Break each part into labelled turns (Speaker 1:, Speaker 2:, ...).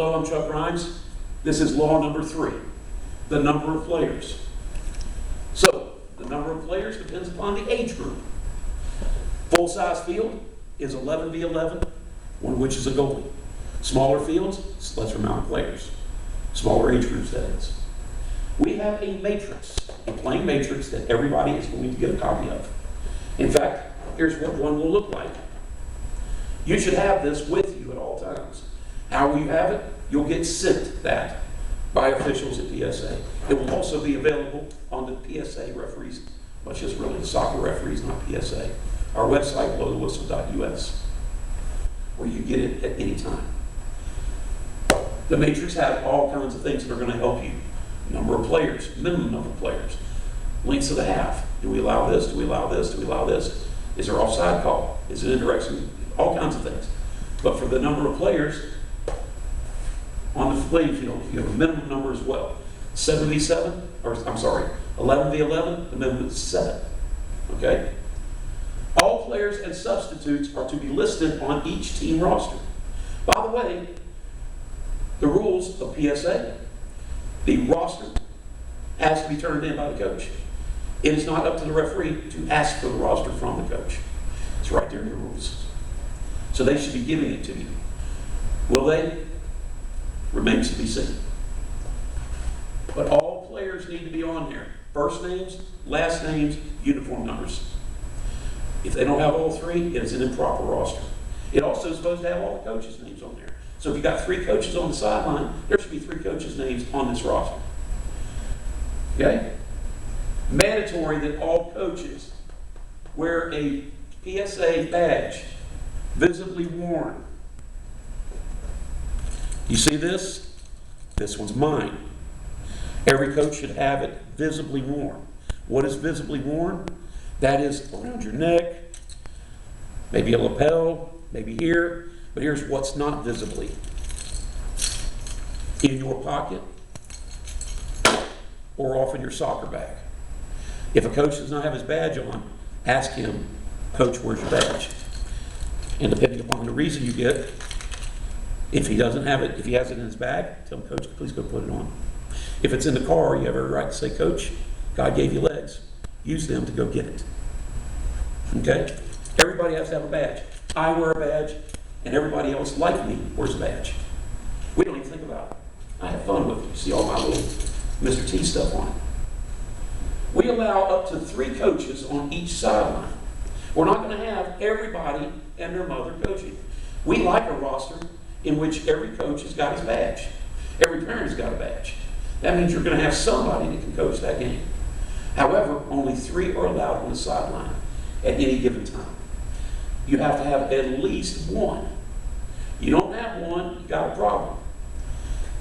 Speaker 1: Hello, I'm Chuck Grimes. This is law number 3, the number of players. So, the number of players depends upon the age group. Full-size field is 11v11, one of which is a goalie. Smaller fields, it's lesser amount of players. Smaller age groups, that is. We have a matrix, a plain matrix that everybody is going to get a copy of. In fact, here's what one will look like. You should have this with you at all times. How will you have it? You'll get sent that by officials at PSA. It will also be available on the PSA referees, which is really the soccer referees, not PSA. Our website, blowthewhistle.us, where you get it at any time. The matrix has all kinds of things that are going to help you. Number of players, minimum number of players, lengths of the half. Do we allow this? Do we allow this? Do we allow this? Is there offside call? Is it indirection? All kinds of things. But for the number of players on the playing field, you have a minimum number as well. 7v7, or I'm sorry, 11v11, the minimum is 7. Okay? All players and substitutes are to be listed on each team roster. By the way, the rules of PSA, the roster has to be turned in by the coach. It is not up to the referee to ask for the roster from the coach. It's right there in the rules. So they should be giving it to you. Will they? Remains to be seen. But all players need to be on there. First names, last names, uniform numbers. If they don't have all 3, it is an improper roster. It also is supposed to have all the coaches' names on there. So if you've got 3 coaches on the sideline, there should be 3 coaches' names on this roster. Okay? Mandatory that all coaches wear a PSA badge, visibly worn. You see this? This one's mine. Every coach should have it visibly worn. What is visibly worn? That is around your neck, maybe a lapel, maybe here, but here's what's not visibly. In your pocket or off in your soccer bag. If a coach does not have his badge on, ask him, Coach, where's your badge? And depending upon the reason you get, if he doesn't have it, if he has it in his bag, tell him, Coach, please go put it on. If it's in the car, you have every right to say, Coach, God gave you legs. Use them to go get it. Okay? Everybody has to have a badge. I wear a badge, and everybody else like me wears a badge. We don't even think about it. I have fun with it. You see all my little Mr. T stuff on it. We allow up to 3 coaches on each sideline. We're not going to have everybody and their mother coaching. We like a roster in which every coach has got his badge. Every parent has got a badge. That means you're going to have somebody that can coach that game. However, only 3 are allowed on the sideline at any given time. You have to have at least 1. You don't have 1, you've got a problem.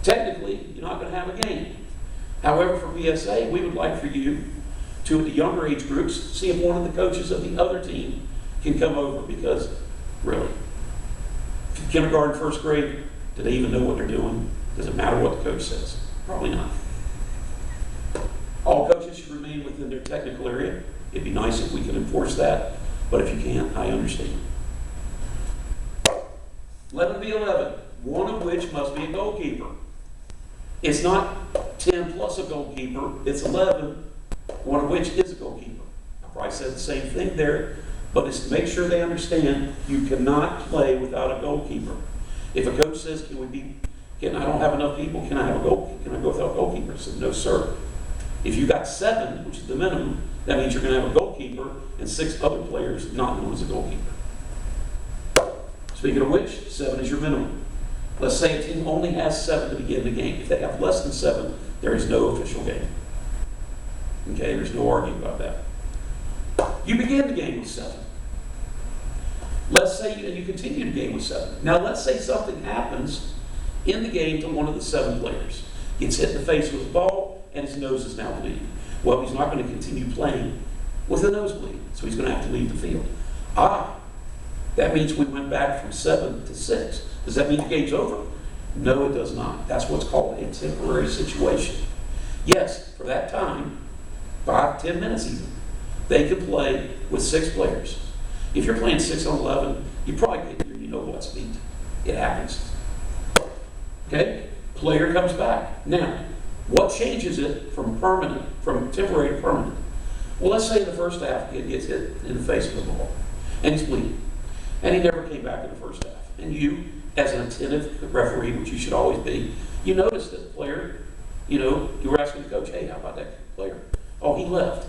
Speaker 1: Technically, you're not going to have a game. However, for PSA, we would like for you to, at the younger age groups, see if one of the coaches of the other team can come over, because, really, kindergarten, first grade, do they even know what they're doing? Does it matter what the coach says? Probably not. All coaches should remain within their technical area. It'd be nice if we could enforce that, but if you can't, I understand. 11v11, one of which must be a goalkeeper. It's not 10 plus a goalkeeper, it's 11, one of which is a goalkeeper. I probably said the same thing there, but it's to make sure they understand you cannot play without a goalkeeper. If a coach says, I don't have enough people, can I go without a goalkeeper? I said, no, sir. If you got 7, which is the minimum, that means you're going to have a goalkeeper and 6 other players not known as a goalkeeper. Speaking of which, 7 is your minimum. Let's say a team only has 7 to begin the game. If they have less than 7, there is no official game. Okay, there's no arguing about that. You begin the game with 7. Let's say you continue the game with 7. Now let's say something happens in the game to one of the 7 players. Gets hit in the face with a ball and his nose is now bleeding. Well, he's not going to continue playing with a nosebleed, so he's going to have to leave the field. That means we went back from 7 to 6. Does that mean the game's over? No, it does not. That's what's called a temporary situation. Yes, for that time, 5, 10 minutes even, they can play with 6 players. If you're playing 6 on 11, you probably get your know-what speed. It happens. Okay? Player comes back. Now, what changes it from temporary to permanent? Well, let's say in the first half, kid gets hit in the face with the ball, and he's bleeding, and he never came back in the first half. And you, as an attentive referee, which you should always be, you notice that the player, you were asking the coach, hey, how about that player? Oh, he left.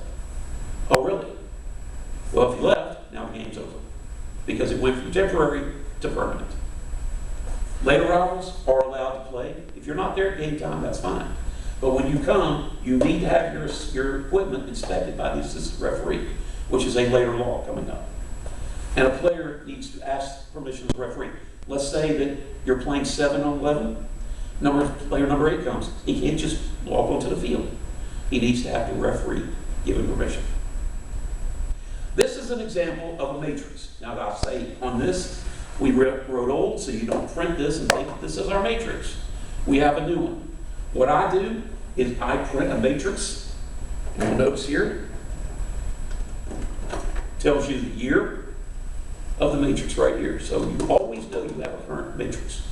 Speaker 1: Oh, really? Well, if he left, now the game's over, because it went from temporary to permanent. Later rivals are allowed to play. If you're not there at game time, that's fine. But when you come, you need to have your equipment inspected by the assistant referee, which is a later law coming up. And a player needs to ask permission of the referee. Let's say that you're playing 7 on 11. Player number 8 comes. He can't just walk onto the field. He needs to have the referee give him permission. This is an example of a matrix. Now, I'll say on this, we wrote old, so you don't print this and think this is our matrix. We have a new one. What I do is I print a matrix, and notes here, tells you the year of the matrix right here. So you always know you have a current matrix.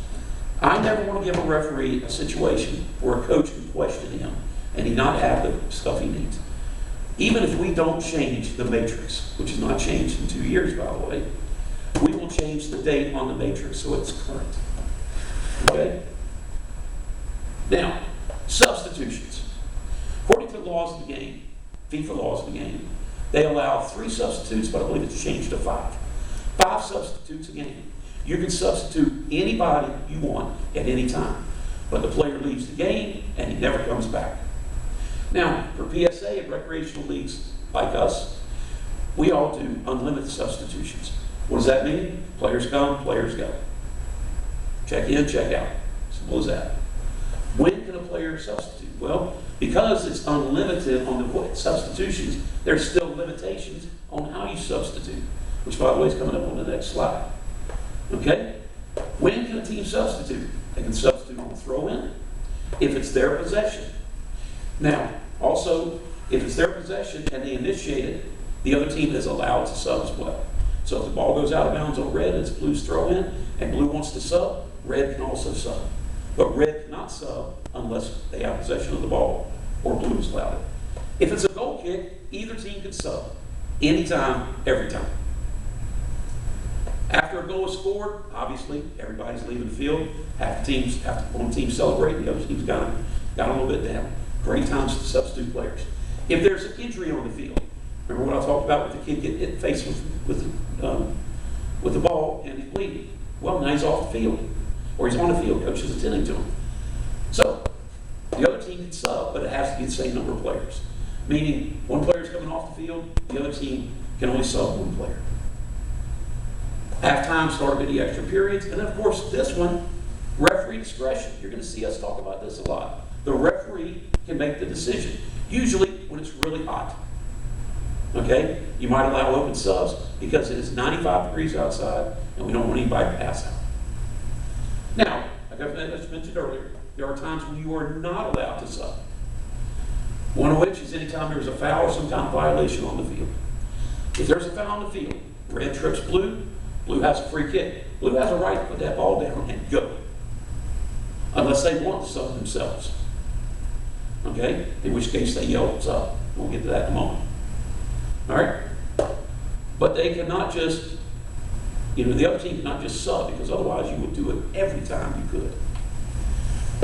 Speaker 1: I never want to give a referee a situation where a coach can question him and he not have the stuff he needs. Even if we don't change the matrix, which is not changed in 2 years, by the way, we will change the date on the matrix so it's current. Okay? Now, substitutions. According to the laws of the game, FIFA laws of the game, they allow 3 substitutes, but I believe it's changed to 5. 5 substitutes a game. You can substitute anybody you want at any time, but the player leaves the game and he never comes back. Now, for PSA and recreational leagues like us, we all do unlimited substitutions. What does that mean? Players come, players go. Check in, check out. Simple as that. When can a player substitute? Well, because it's unlimited on the substitutions, there's still limitations on how you substitute, which, by the way, is coming up on the next slide. Okay? When can a team substitute? They can substitute on throw-in if it's their possession. Now, also, if it's their possession and they initiate it, the other team is allowed to sub as well. So if the ball goes out of bounds on red and it's blue's throw-in, and blue wants to sub, red can also sub. But red cannot sub unless they have possession of the ball or blue is allowed it. If it's a goal kick, either team can sub. Anytime, every time. After a goal is scored, obviously, everybody's leaving the field. One team celebrating, the other team's got a little bit down. Great times to substitute players. If there's an injury on the field, remember what I talked about with the kid getting hit face with the ball and he's bleeding? Well, now he's off the field. Or he's on the field, coach is attending to him. So, the other team can sub, but it has to be the same number of players. Meaning, one player's coming off the field, the other team can only sub one player. Halftime, start of any extra periods, and then of course this one, referee discretion. You're going to see us talk about this a lot. The referee can make the decision, usually when it's really hot. Okay? You might allow open subs because it is 95 degrees outside and we don't want anybody to pass out. Now, like I mentioned earlier, there are times when you are not allowed to sub. One of which is anytime there's a foul or some kind of violation on the field. If there's a foul on the field, red trips blue, blue has a free kick. Blue has a right to put that ball down and go. Unless they want to sub themselves. Okay? In which case they yell sub. We'll get to that in a moment. Alright? But they cannot just, the other team cannot just sub because otherwise you would do it every time you could.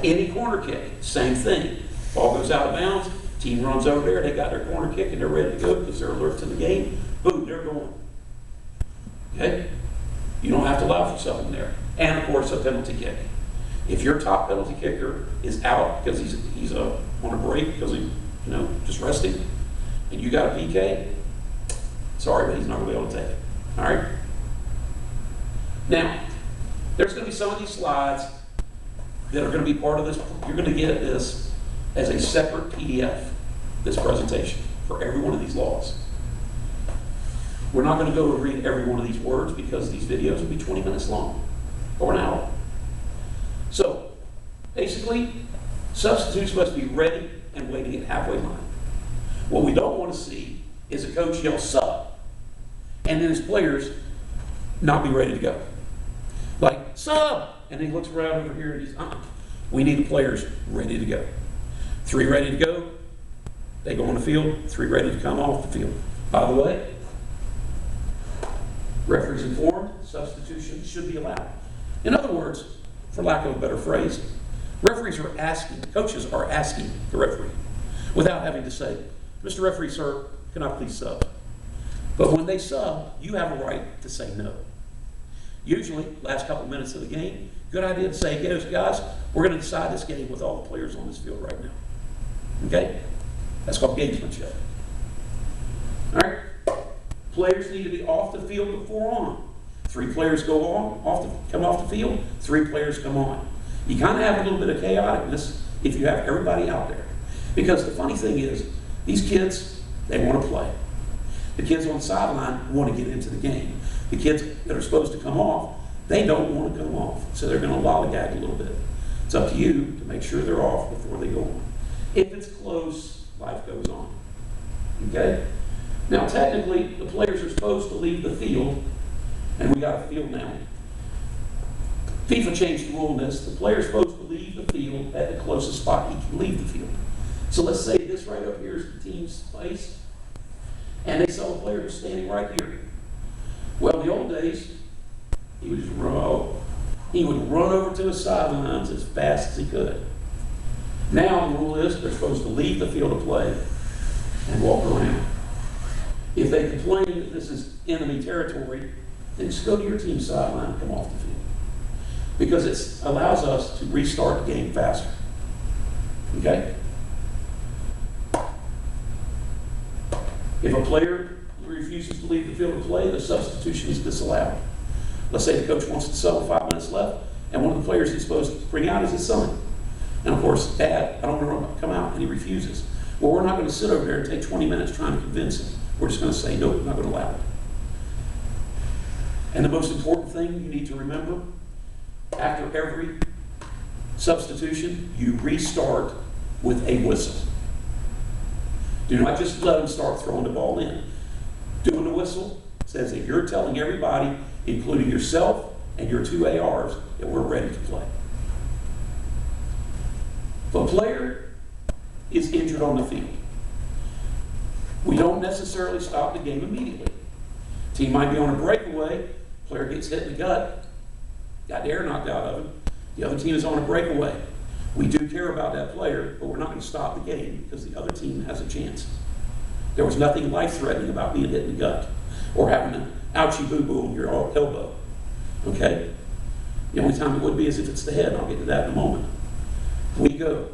Speaker 1: Any corner kick, same thing. Ball goes out of bounds, team runs over there, they got their corner kick and they're ready to go because they're alert to the game. Boom, they're going. Okay? You don't have to allow for something there. And of course, a penalty kick. If your top penalty kicker is out because he's on a break because he, just resting, and you got a PK, sorry, but he's not going to be able to take it. All right? Now, there's going to be some of these slides that are going to be part of this. You're going to get this as a separate PDF, this presentation, for every one of these laws. We're not going to go and read every one of these words because these videos will be 20 minutes long, or an hour. So, basically, substitutes must be ready and waiting at halfway line. What we don't want to see is a coach yell sub, and then his players not be ready to go. Like, sub! And he looks around over here and he's, We need the players ready to go. 3 ready to go, they go on the field. 3 ready to come off the field. By the way, referees informed, substitution should be allowed. In other words, for lack of a better phrase, coaches are asking the referee without having to say, Mr. Referee, sir, can I please sub? But when they sub, you have a right to say no. Usually, last couple minutes of the game, good idea to say, guys, we're going to decide this game with all the players on this field right now. Okay? That's called gamesmanship. All right? Players need to be off the field before on. 3 players come off the field, 3 players come on. You kind of have a little bit of chaoticness if you have everybody out there. Because the funny thing is, these kids, they want to play. The kids on the sideline want to get into the game. The kids that are supposed to come off, they don't want to come off. So they're going to lollygag a little bit. It's up to you to make sure they're off before they go on. If it's close, life goes on. Okay? Now, technically, the players are supposed to leave the field, and we got a field now. FIFA changed the rule in this. The player's supposed to leave the field at the closest spot he can leave the field. So let's say this right up here is the team's place, and they saw a player who's standing right here. Well, in the old days, he would just run over to his sidelines as fast as he could. Now the rule is they're supposed to leave the field of play and walk around. If they complain that this is enemy territory, then just go to your team's sideline and come off the field. Because it allows us to restart the game faster. Okay? If a player refuses to leave the field of play, the substitution is disallowed. Let's say the coach wants to sub with 5 minutes left, and one of the players he's supposed to bring out is his son. And of course, Dad, I don't want to come out, and he refuses. Well, we're not going to sit over there and take 20 minutes trying to convince him. We're just going to say, nope, we're not going to allow it. And the most important thing you need to remember, after every substitution, you restart with a whistle. Do not just let them start throwing the ball in. Doing the whistle says that you're telling everybody, including yourself and your 2 ARs, that we're ready to play. If a player is injured on the field, we don't necessarily stop the game immediately. Team might be on a breakaway, player gets hit in the gut, got the air knocked out of him, the other team is on a breakaway. We do care about that player, but we're not going to stop the game because the other team has a chance. There was nothing life-threatening about being hit in the gut or having an ouchie boo-boo on your elbow. Okay? The only time it would be is if it's the head, and I'll get to that in a moment. We go.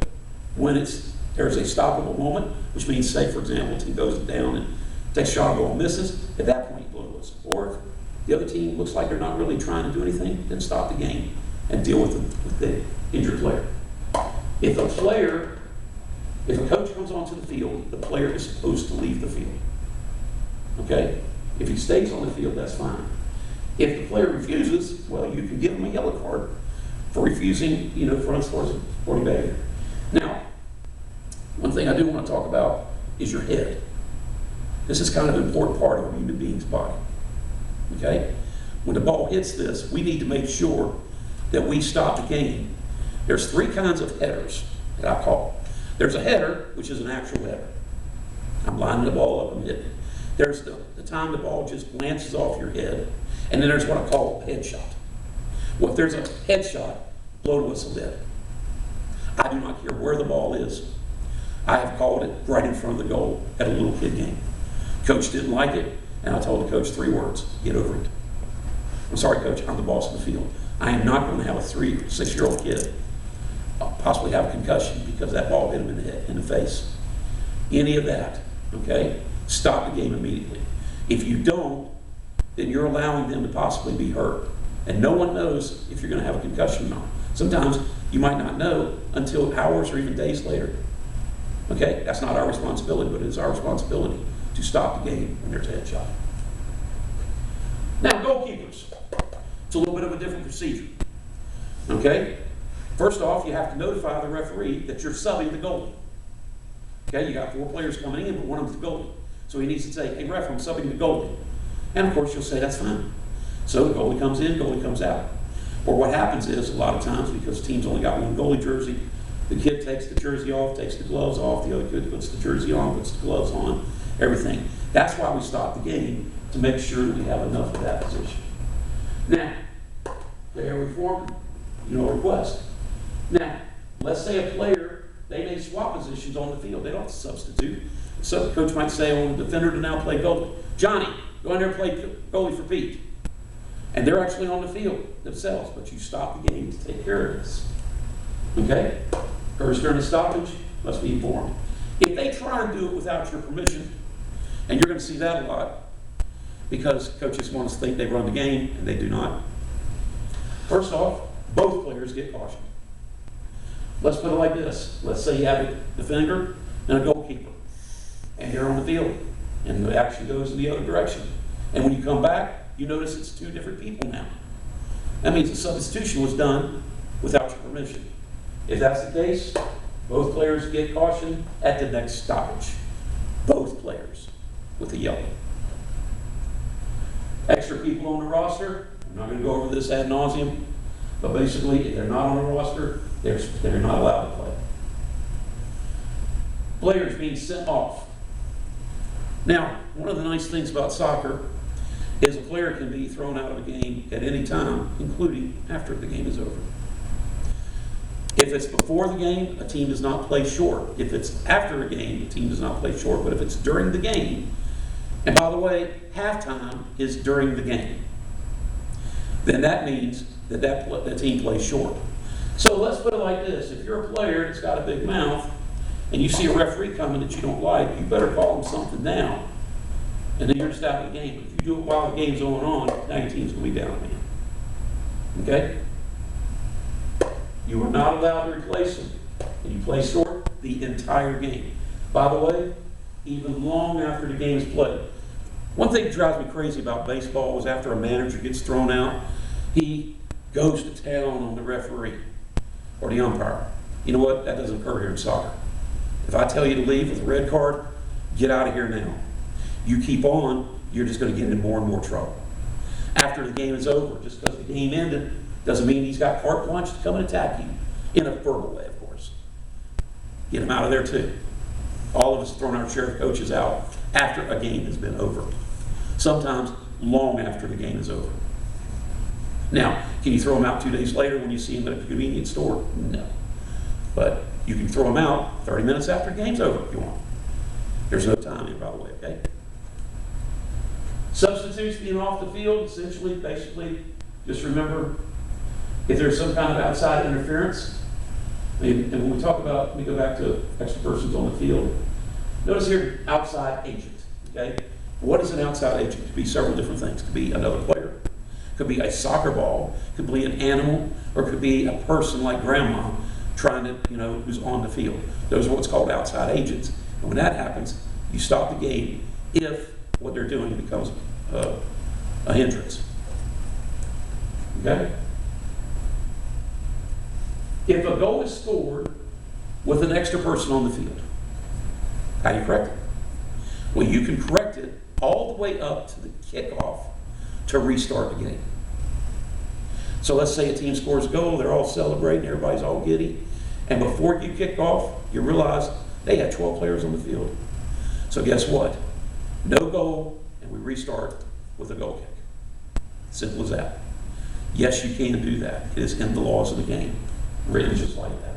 Speaker 1: When there's a stoppable moment, which means, say, for example, the team goes down and takes a shot, ball, misses, at that point you blow the whistle. Or if the other team looks like they're not really trying to do anything, then stop the game and deal with the injured player. If a coach comes onto the field, the player is supposed to leave the field. Okay? If he stays on the field, that's fine. If the player refuses, well, you can give him a yellow card for refusing, for unsupportive behavior. Now, one thing I do want to talk about is your head. This is kind of an important part of a human being's body. Okay? When the ball hits this, we need to make sure that we stop the game. There's 3 kinds of headers that I call. There's a header, which is an actual header. I'm lining the ball up and hitting it. There's the time the ball just glances off your head. And then there's what I call a headshot. Well, if there's a headshot, blow the whistle dead. I do not care where the ball is. I have called it right in front of the goal at a little kid game. Coach didn't like it, and I told the coach 3 words: get over it. I'm sorry, Coach, I'm the boss of the field. I am not going to have a 3 or 6-year-old kid possibly have a concussion because that ball hit him in the face. Any of that, okay? Stop the game immediately. If you don't, then you're allowing them to possibly be hurt. And no one knows if you're going to have a concussion or not. Sometimes you might not know until hours or even days later. Okay? That's not our responsibility, but it is our responsibility to stop the game when there's a headshot. Now, goalkeepers. It's a little bit of a different procedure. Okay? First off, you have to notify the referee that you're subbing the goalie. Okay? You got 4 players coming in, but one of them's the goalie. So he needs to say, hey, ref, I'm subbing the goalie. And of course, you'll say, that's fine. So the goalie comes in, goalie comes out. Or what happens is, a lot of times, because teams only got one goalie jersey, the kid takes the jersey off, takes the gloves off, the other kid puts the jersey on, puts the gloves on, everything. That's why we stop the game, to make sure that we have enough of that position. Now, player reform, request. Now, let's say a player, they may swap positions on the field. They don't have to substitute. So the coach might say, I want the defender to now play goalie. Johnny, go in there and play goalie for Pete. And they're actually on the field themselves, but you stop the game to take care of this. Okay? Occurs during a stoppage, must be informed. If they try and do it without your permission, and you're going to see that a lot, because coaches want us to think they run the game, and they do not. First off, both players get cautioned. Let's put it like this. Let's say you have a defender and a goalkeeper, and you're on the field, and the action goes in the other direction. And when you come back, you notice it's two different people now. That means the substitution was done without your permission. If that's the case, both players get cautioned at the next stoppage. Both players with a yellow. Extra people on the roster, I'm not going to go over this ad nauseum, but basically, if they're not on the roster, they're not allowed to play. Players being sent off. Now, one of the nice things about soccer is a player can be thrown out of a game at any time, including after the game is over. If it's before the game, a team does not play short. If it's after a game, the team does not play short. But if it's during the game, and by the way, halftime is during the game, then that means that the team plays short. So let's put it like this. If you're a player that's got a big mouth, and you see a referee coming that you don't like, you better call him something now. And then you're just out of the game. If you do it while the game's going on, now your team's going to be down a man. Okay? You are not allowed to replace him. And you play short the entire game. By the way, even long after the game is played. One thing that drives me crazy about baseball is after a manager gets thrown out, he goes to town on the referee or the umpire. You know what? That doesn't occur here in soccer. If I tell you to leave with a red card, get out of here now. You keep on, you're just going to get in more and more trouble. After the game is over, just because the game ended, doesn't mean he's got carte blanche to come and attack you. In a verbal way, of course. Get him out of there too. All of us thrown our sheriff coaches out after a game has been over. Sometimes long after the game is over. Now, can you throw him out 2 days later when you see him at a convenience store? No. But you can throw him out 30 minutes after the game's over if you want. There's no timing, by the way, okay? Substitutes being off the field, essentially, basically, just remember, if there's some kind of outside interference, and when we talk about, let me go back to extra persons on the field. Notice here, outside agent, okay? What is an outside agent? It could be several different things. It could be another player. It could be a soccer ball. It could be an animal, or it could be a person like grandma trying to, who's on the field. Those are what's called outside agents. And when that happens, you stop the game if what they're doing becomes a hindrance. Okay? If a goal is scored with an extra person on the field, how do you correct it? Well, you can correct it all the way up to the kickoff to restart the game. So let's say a team scores a goal, they're all celebrating, everybody's all giddy, and before you kick off, you realize they had 12 players on the field. So guess what? No goal, and we restart with a goal kick. Simple as that. Yes, you can do that. It is in the laws of the game, written just like that.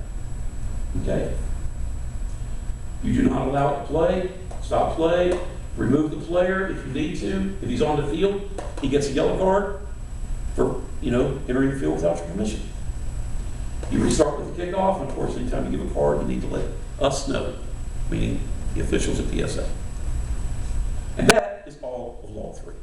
Speaker 1: Okay? You do not allow it to play, stop play, remove the player if you need to. If he's on the field, he gets a yellow card for, entering the field without your permission. You restart with the kickoff, and of course, anytime you give a card, you need to let us know, meaning the officials at PSA. And that is all of Law 3.